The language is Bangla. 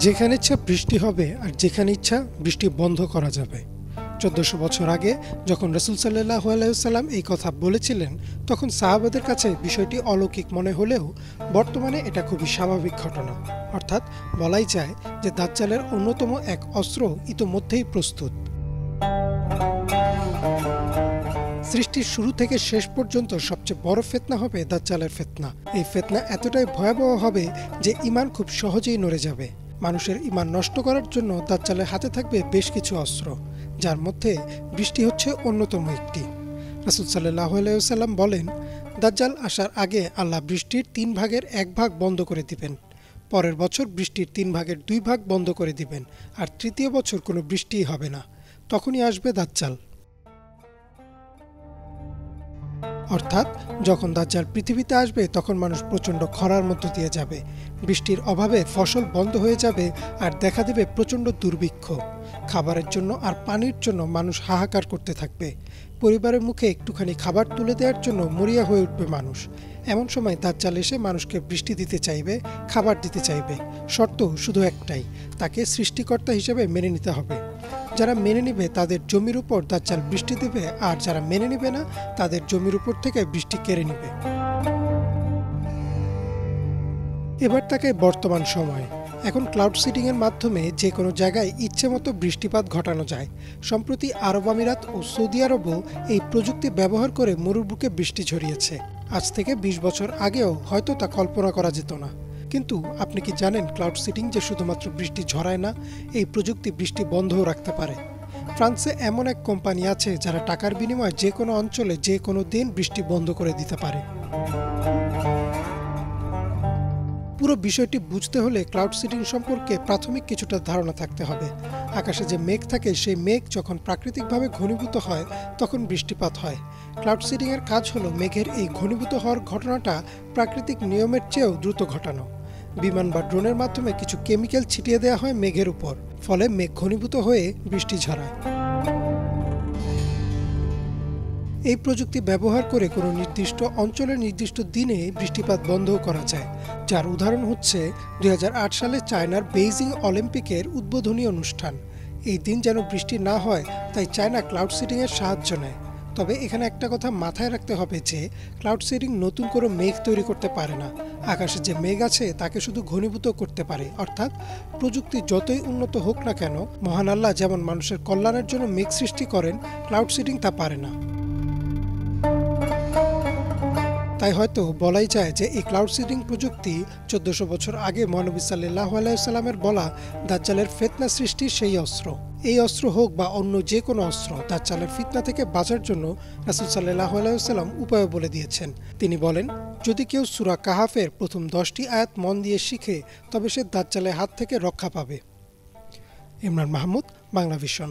যেখানে ইচ্ছা বৃষ্টি হবে আর যেখানে ইচ্ছা বৃষ্টি বন্ধ করা যাবে। 1400 বছর আগে যখন রাসূল সাল্লাল্লাহু আলাইহি ওয়াসাল্লাম এই কথা বলেছিলেন, তখন সাহাবাদের কাছে বিষয়টি অলৌকিক মনে হলেও বর্তমানে এটা খুবই স্বাভাবিক ঘটনা। অর্থাৎ বলাই যায় যে দাজ্জালের অন্যতম এক অস্ত্র ইতোমধ্যেই প্রস্তুত। সৃষ্টির শুরু থেকে শেষ পর্যন্ত সবচেয়ে বড় ফিতনা হবে দাজ্জালের ফিতনা। এই ফিতনা এতটাই ভয়াবহ হবে যে ঈমান খুব সহজেই নড়ে যাবে। মানুষের ঈমান নষ্ট করার জন্য দাজ্জালের হাতে থাকবে বেশ কিছু অস্ত্র, যার মধ্যে বৃষ্টি হচ্ছে অন্যতম একটি। রাসূল সাল্লাল্লাহু আলাইহি ওয়াসাল্লাম বলেন, দাজ্জাল আসার আগে আল্লাহ বৃষ্টির 3 ভাগের 1 ভাগ বন্ধ করে দিবেন, পরের বছর বৃষ্টির 3 ভাগের 2 ভাগ বন্ধ করে দিবেন, আর তৃতীয় বছর কোনো বৃষ্টিই হবে না। তখনই আসবে দাজ্জাল। অর্থাৎ যখন দাজ্জাল পৃথিবীতে আসবে তখন মানুষ প্রচণ্ড খরার মধ্য দিয়ে যাবে, বৃষ্টির অভাবে ফসল বন্ধ হয়ে যাবে, আর দেখা দেবে প্রচণ্ড দুর্ভিক্ষ। খাবারের জন্য আর পানির জন্য মানুষ হাহাকার করতে থাকবে। পরিবারের মুখে একটুখানি খাবার তুলে দেওয়ার জন্য মরিয়া হয়ে উঠবে মানুষ। এমন সময় দাজ্জাল এসে মানুষকে বৃষ্টি দিতে চাইবে, খাবার দিতে চাইবে। শর্ত শুধু একটাই, তাকে সৃষ্টিকর্তা হিসেবে মেনে নিতে হবে। যারা মেনে নিবে তাদের জমির উপর দাজ্জাল বৃষ্টি দেবে, আর যারা মেনে নিবে না তাদের জমির উপর থেকে বৃষ্টি কেড়ে নিবে। এবার তাকে বর্তমান সময়। এখন ক্লাউড সিডিং এর মাধ্যমে যে কোনো জায়গায় ইচ্ছে মতো বৃষ্টিপাত ঘটানো যায়। সম্প্রতি আরব আমিরাত ও সৌদি আরবও এই প্রযুক্তি ব্যবহার করে মরুর বুকে বৃষ্টি ঝরিয়েছে। আজ থেকে 20 বছর আগেও হয়তো তা কল্পনা করা যেত না। কিন্তু আপনি কি জানেন ক্লাউড সিডিং যে শুধুমাত্র বৃষ্টি ঝরায় না, এই প্রযুক্তি বৃষ্টি বন্ধও রাখতে পারে। ফ্রান্সে এমন এক কোম্পানি আছে যারা টাকার বিনিময়ে যে কোনো অঞ্চলে যে কোনো দিন বৃষ্টি বন্ধ করে দিতে পারে। পুরো বিষয়টি বুঝতে হলে ক্লাউড সিডিং সম্পর্কে প্রাথমিক কিছুটা ধারণা থাকতে হবে। আকাশে যে মেঘ থাকে সেই মেঘ যখন প্রাকৃতিকভাবে ঘনীভূত হয় তখন বৃষ্টিপাত হয়। ক্লাউড সিডিং এর কাজ হলো মেঘের এই ঘনীভূত হওয়ার ঘটনাটা প্রাকৃতিক নিয়মের চেয়েও দ্রুত ঘটানো। বিমান বা ড্রোনের মাধ্যমে কিছু কেমিক্যাল ছিটিয়ে দেওয়া হয় মেঘের উপর, ফলে মেঘ ঘনীভূত হয়ে বৃষ্টি ঝরায়। এই প্রযুক্তি ব্যবহার করে কোনো নির্দিষ্ট অঞ্চলের নির্দিষ্ট দিনে বৃষ্টিপাত বন্ধও করা যায়, যার উদাহরণ হচ্ছে 2008 সালে চায়নার বেইজিং অলিম্পিকের উদ্বোধনী অনুষ্ঠান। এই দিন যেন বৃষ্টি না হয় তাই চায়না ক্লাউড সিডিং এর সাহায্য নেয়। তবে এখানে একটা কথা মাথায় রাখতে হবে যে ক্লাউড সিডিং নতুন করে মেঘ তৈরি করতে পারে না। আকাশে যে মেঘ আছে তাকে শুধু ঘনীভূত করতে পারে। অর্থাৎ প্রযুক্তি যতই উন্নত হোক না কেন, মহান আল্লাহ যেমন মানুষের কল্যাণের জন্য মেঘ সৃষ্টি করেন, ক্লাউড সিডিং তা পারে না। তাই হয়তো বলাই যায় যে এই ক্লাউড সিডিং প্রযুক্তি 1400 বছর আগে মহানবী সাল্লাল্লাহু আলাইহি ওয়াসাল্লামের বলা দাজ্জালের ফিতনা সৃষ্টির সেই অস্ত্র। এই অস্ত্র হোক বা অন্য যে কোনো অস্ত্র, দাজ্জালের ফিতনা থেকে বাঁচার জন্য রাসূল সাল্লাল্লাহু আলাইহি ওয়াসাল্লাম উপায় বলে দিয়েছেন। তিনি বলেন, যদি কেউ সূরা কাহাফের প্রথম 10টি আয়াত মন দিয়ে শিখে তবে সে দাজ্জালের হাত থেকে রক্ষা পাবে। ইমরান মাহমুদ, বাংলা ভিশন।